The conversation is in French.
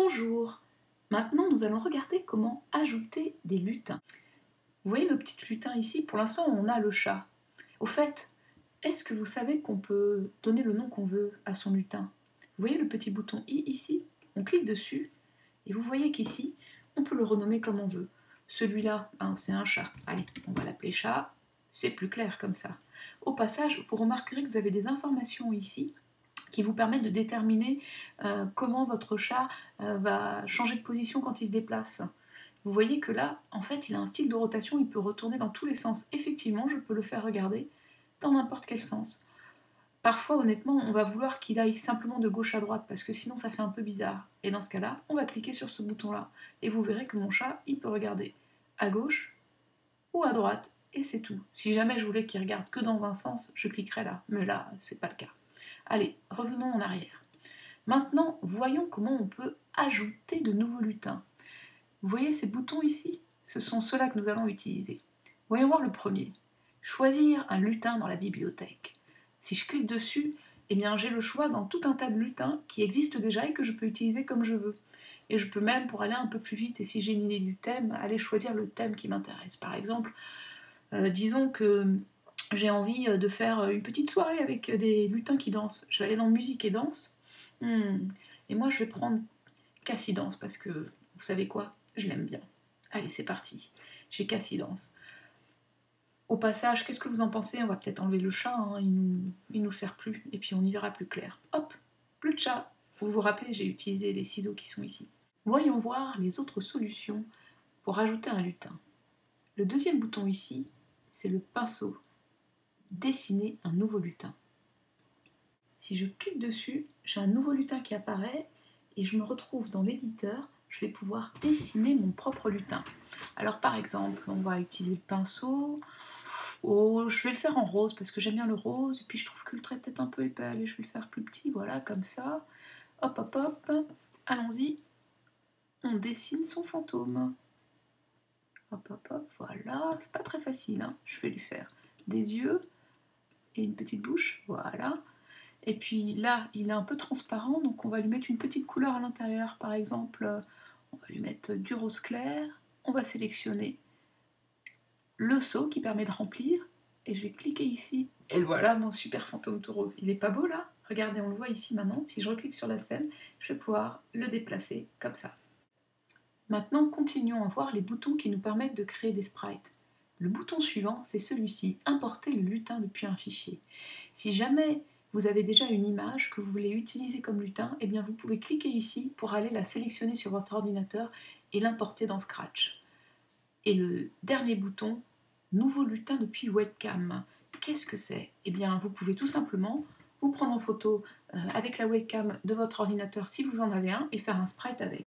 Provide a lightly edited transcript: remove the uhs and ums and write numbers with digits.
Bonjour! Maintenant, nous allons regarder comment ajouter des lutins. Vous voyez nos petites lutins ici? Pour l'instant, on a le chat. Au fait, est-ce que vous savez qu'on peut donner le nom qu'on veut à son lutin? Vous voyez le petit bouton i ici? On clique dessus et vous voyez qu'ici, on peut le renommer comme on veut. Celui-là, c'est un chat. Allez, on va l'appeler chat. C'est plus clair comme ça. Au passage, vous remarquerez que vous avez des informations ici qui vous permettent de déterminer comment votre chat va changer de position quand il se déplace. Vous voyez que là, en fait, il a un style de rotation, il peut retourner dans tous les sens. Effectivement, je peux le faire regarder dans n'importe quel sens. Parfois, honnêtement, on va vouloir qu'il aille simplement de gauche à droite, parce que sinon ça fait un peu bizarre. Et dans ce cas-là, on va cliquer sur ce bouton-là, et vous verrez que mon chat, il peut regarder à gauche ou à droite, et c'est tout. Si jamais je voulais qu'il regarde que dans un sens, je cliquerais là, mais là, c'est pas le cas. Allez, revenons en arrière. Maintenant, voyons comment on peut ajouter de nouveaux lutins. Vous voyez ces boutons ici? Ce sont ceux-là que nous allons utiliser. Voyons voir le premier. Choisir un lutin dans la bibliothèque. Si je clique dessus, eh bien j'ai le choix dans tout un tas de lutins qui existent déjà et que je peux utiliser comme je veux. Et je peux même, pour aller un peu plus vite, et si j'ai une idée du thème, aller choisir le thème qui m'intéresse. Par exemple, disons que j'ai envie de faire une petite soirée avec des lutins qui dansent. Je vais aller dans musique et danse. Et moi, je vais prendre Cassidance parce que, vous savez quoi? Je l'aime bien. Allez, c'est parti. J'ai Cassidance. Au passage, qu'est-ce que vous en pensez? On va peut-être enlever le chat, hein, il nous sert plus. Et puis on y verra plus clair. Hop, plus de chat. Vous vous rappelez, j'ai utilisé les ciseaux qui sont ici. Voyons voir les autres solutions pour ajouter un lutin. Le deuxième bouton ici, c'est le pinceau. Dessiner un nouveau lutin. Si je clique dessus, j'ai un nouveau lutin qui apparaît et je me retrouve dans l'éditeur, je vais pouvoir dessiner mon propre lutin. Alors par exemple, on va utiliser le pinceau. Oh, je vais le faire en rose parce que j'aime bien le rose et puis je trouve que le trait est peut-être un peu épais. Allez, je vais le faire plus petit, voilà, comme ça. Hop, hop, hop. Allons-y. On dessine son fantôme. Hop, hop, hop, voilà. C'est pas très facile, hein. Je vais lui faire des yeux et une petite bouche, voilà. Et puis là, il est un peu transparent, donc on va lui mettre une petite couleur à l'intérieur. Par exemple, on va lui mettre du rose clair. On va sélectionner le seau qui permet de remplir. Et je vais cliquer ici. Et voilà mon super fantôme tout rose. Il est pas beau là? Regardez, on le voit ici maintenant. Si je reclique sur la scène, je vais pouvoir le déplacer comme ça. Maintenant, continuons à voir les boutons qui nous permettent de créer des sprites. Le bouton suivant, c'est celui-ci, importer le lutin depuis un fichier. Si jamais vous avez déjà une image que vous voulez utiliser comme lutin, eh bien vous pouvez cliquer ici pour aller la sélectionner sur votre ordinateur et l'importer dans Scratch. Et le dernier bouton, nouveau lutin depuis webcam. Qu'est-ce que c'est? Eh bien vous pouvez tout simplement vous prendre en photo avec la webcam de votre ordinateur si vous en avez un et faire un sprite avec.